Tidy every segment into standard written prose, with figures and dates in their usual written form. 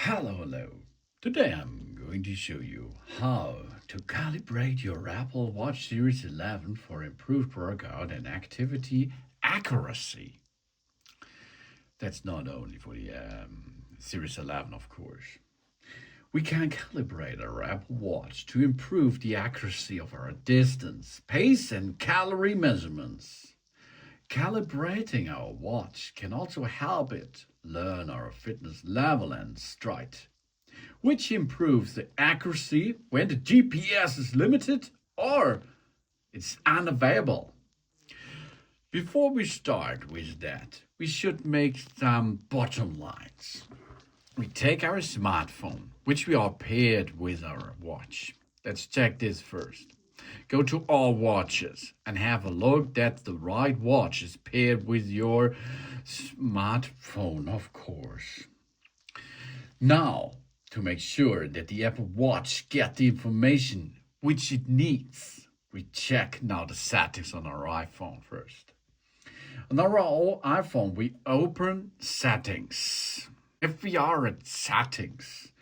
Hello. Today I'm going to show you how to calibrate your Apple Watch Series 11 for improved workout and activity accuracy. That's not only for the Series 11, of course. We can calibrate our Apple Watch to improve the accuracy of our distance, pace, and calorie measurements. Calibrating our watch can also help it learn our fitness level and stride, which improves the accuracy when the GPS is limited or it's unavailable. Before we start with that, we should make some bottom lines. We take our smartphone, which we are paired with our watch. Let's check this first. Go to all watches and have a look that the right watch is paired with your smartphone, of course. Now, to make sure that the Apple Watch gets the information which it needs, we check now the settings on our iPhone first. On our iPhone, we open settings. If we are at settings,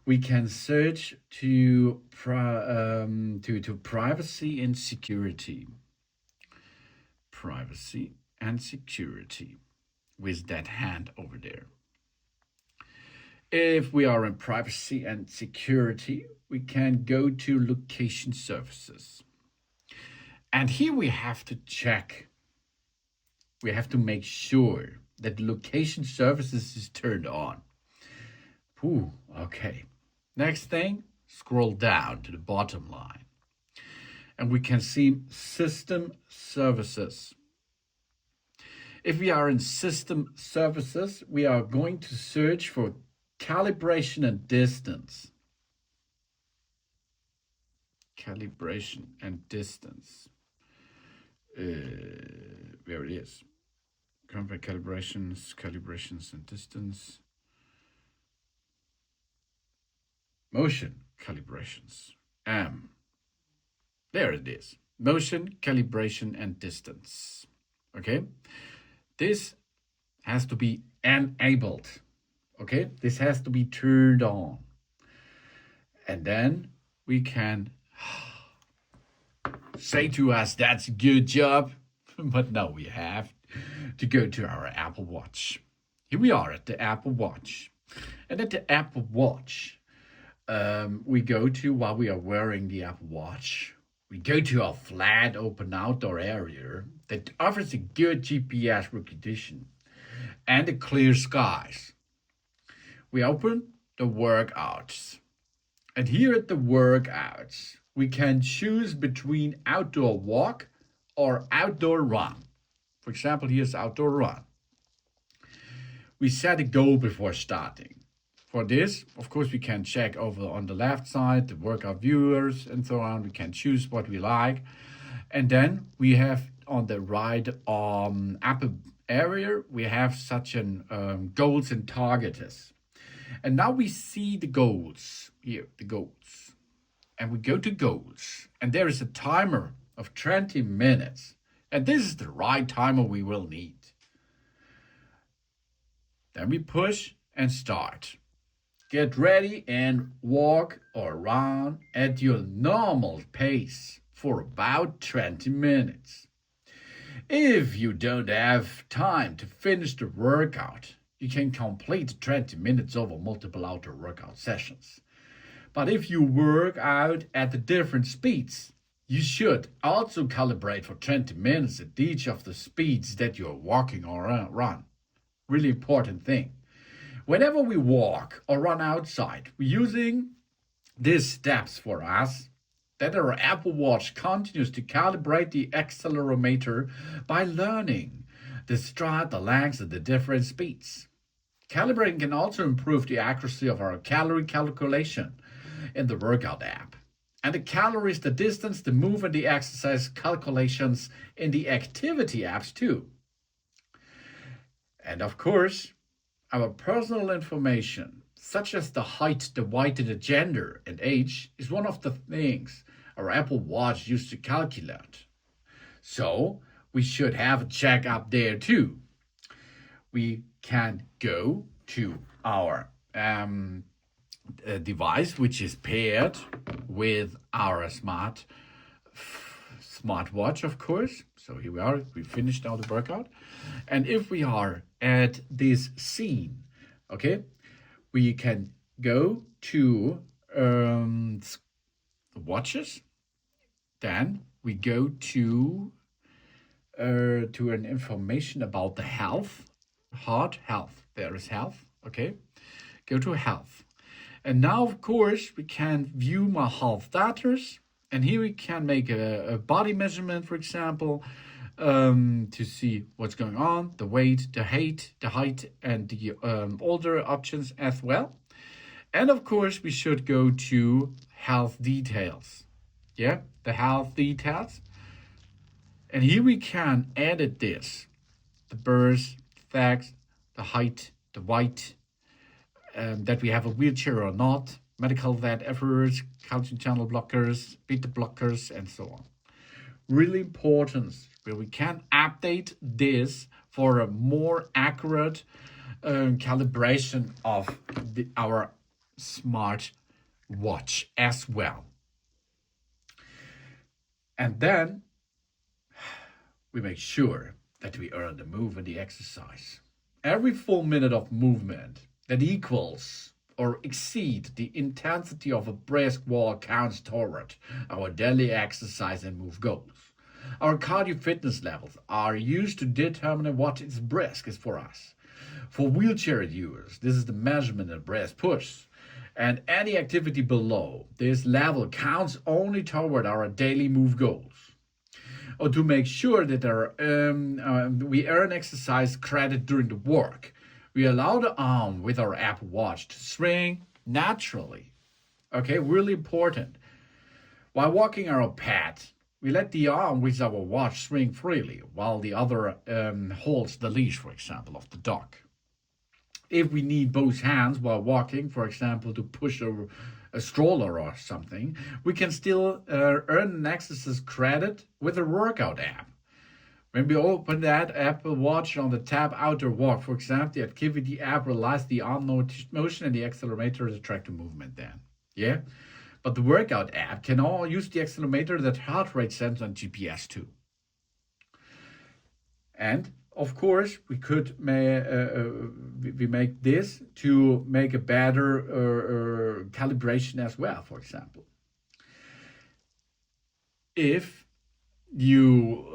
we can search to privacy and security. Privacy and security with that hand over there. If we are in privacy and security, we can go to location services. And here we have to check. We have to make sure that location services is turned on. Okay. Next thing, scroll down to the bottom line. And we can see system services. If we are in system services, we are going to search for calibration and distance. Calibration and distance. There it is. Compare calibrations and distance. Motion calibrations. There it is. Motion, calibration, and distance. Okay? This has to be enabled. Okay? This has to be turned on. And then we can say to us, that's a good job. But now we have to go to our Apple Watch. Here we are at the Apple Watch. And at the Apple Watch, we go to, while we are wearing the Apple Watch, we go to a flat open outdoor area that offers a good GPS recognition and the clear skies. We open the workouts. And here at the workouts, we can choose between outdoor walk or outdoor run. For example, here's outdoor run. We set a goal before starting. For this, of course, we can check over on the left side, the workout viewers and so on. We can choose what we like. And then we have on the right upper area, we have such an goals and targets. And now we see the goals here, the goals. And we go to goals. And there is a timer of 20 minutes. And this is the right timer we will need. Then we push and start. Get ready and walk or run at your normal pace for about 20 minutes. If you don't have time to finish the workout, you can complete 20 minutes over multiple outdoor workout sessions. But if you work out at the different speeds, you should also calibrate for 20 minutes at each of the speeds that you're walking or run. Really important thing. Whenever we walk or run outside, we're using these steps for us that our Apple Watch continues to calibrate the accelerometer by learning the stride, the lengths, and the different speeds. Calibrating can also improve the accuracy of our calorie calculation in the workout app. And the calories, the distance, the move, and the exercise calculations in the activity apps too. And of course, our personal information, such as the height, the weight, and the gender and age, is one of the things our Apple Watch used to calculate. So we should have a check up there too. We can go to our device which is paired with our smartwatch, of course. So here we are, we finished now the workout. And if we are at this scene, okay, we can go to watches. Then we go to an information about the heart health. There is health, okay? Go to health. And now, of course, we can view my health data. And here we can make a body measurement, for example, to see what's going on, the weight, the height, and the older options as well. And of course, we should go to health details. Yeah, the health details. And here we can edit this, the birth, facts, the height, the weight, that we have a wheelchair or not, medical vet efforts, calcium channel blockers, beta blockers, and so on. Really important, where we can update this for a more accurate calibration of our smart watch as well. And then we make sure that we earn the move and the exercise. Every full minute of movement that equals or exceed the intensity of a brisk walk counts toward our daily exercise and move goals. Our cardio fitness levels are used to determine what is brisk is for us. For wheelchair users, this is the measurement of brisk push. And any activity below this level counts only toward our daily move goals. Or to make sure that we earn exercise credit during the work, we allow the arm with our Apple Watch to swing naturally. Okay, really important. While walking our pet, we let the arm with our watch swing freely while the other holds the leash, for example, of the dog. If we need both hands while walking, for example, to push a stroller or something, we can still earn an exercise credit with a workout app. When we open that Apple Watch on the tab Outdoor Walk, for example, the activity app relies the arm motion and the accelerometer to track the movement then. Yeah? But the workout app can all use the accelerometer, that heart rate sensor, and GPS too. And of course, we could we make this to make a better calibration as well, for example. If you,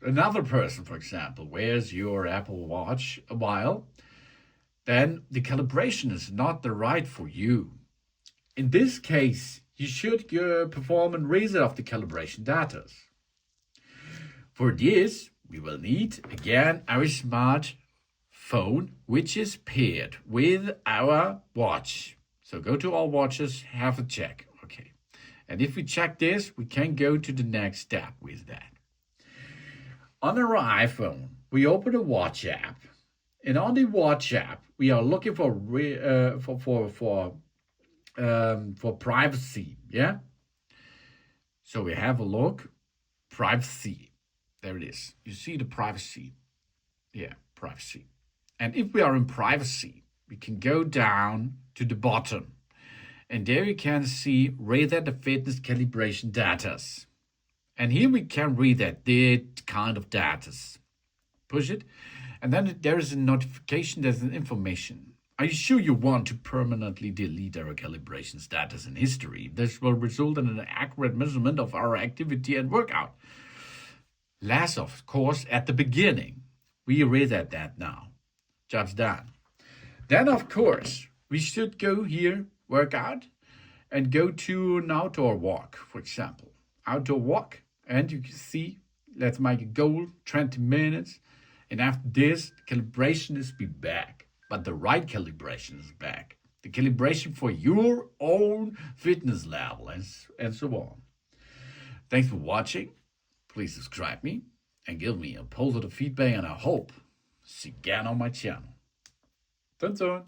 another person, for example, wears your Apple Watch a while, then the calibration is not the right for you. In this case, you should perform a reset of the calibration data. For this, we will need, again, our smart phone, which is paired with our watch. So go to all watches, have a check. Okay. And if we check this, we can go to the next step with that. On our iPhone, we open the watch app. And on the watch app, we are looking for privacy. Yeah. So we have a look, privacy. There it is. You see the privacy. Yeah, privacy. And if we are in privacy, we can go down to the bottom. And there you can see reset the fitness calibration data. And here we can read that kind of data. Push it. And then there is a notification, there's an information. Are you sure you want to permanently delete our calibration status in history? This will result in an accurate measurement of our activity and workout. Last, of course, at the beginning. We reset that now. Job's done. Then, of course, we should go here, workout, and go to an outdoor walk, for example. Outdoor walk, and you can see, let's make a goal, 20 minutes. And after this, the calibration is be back. But the right calibration is back. The calibration for your own fitness level and so on. Thanks for watching. Please subscribe me and give me a positive feedback, and I hope see you again on my channel. Done.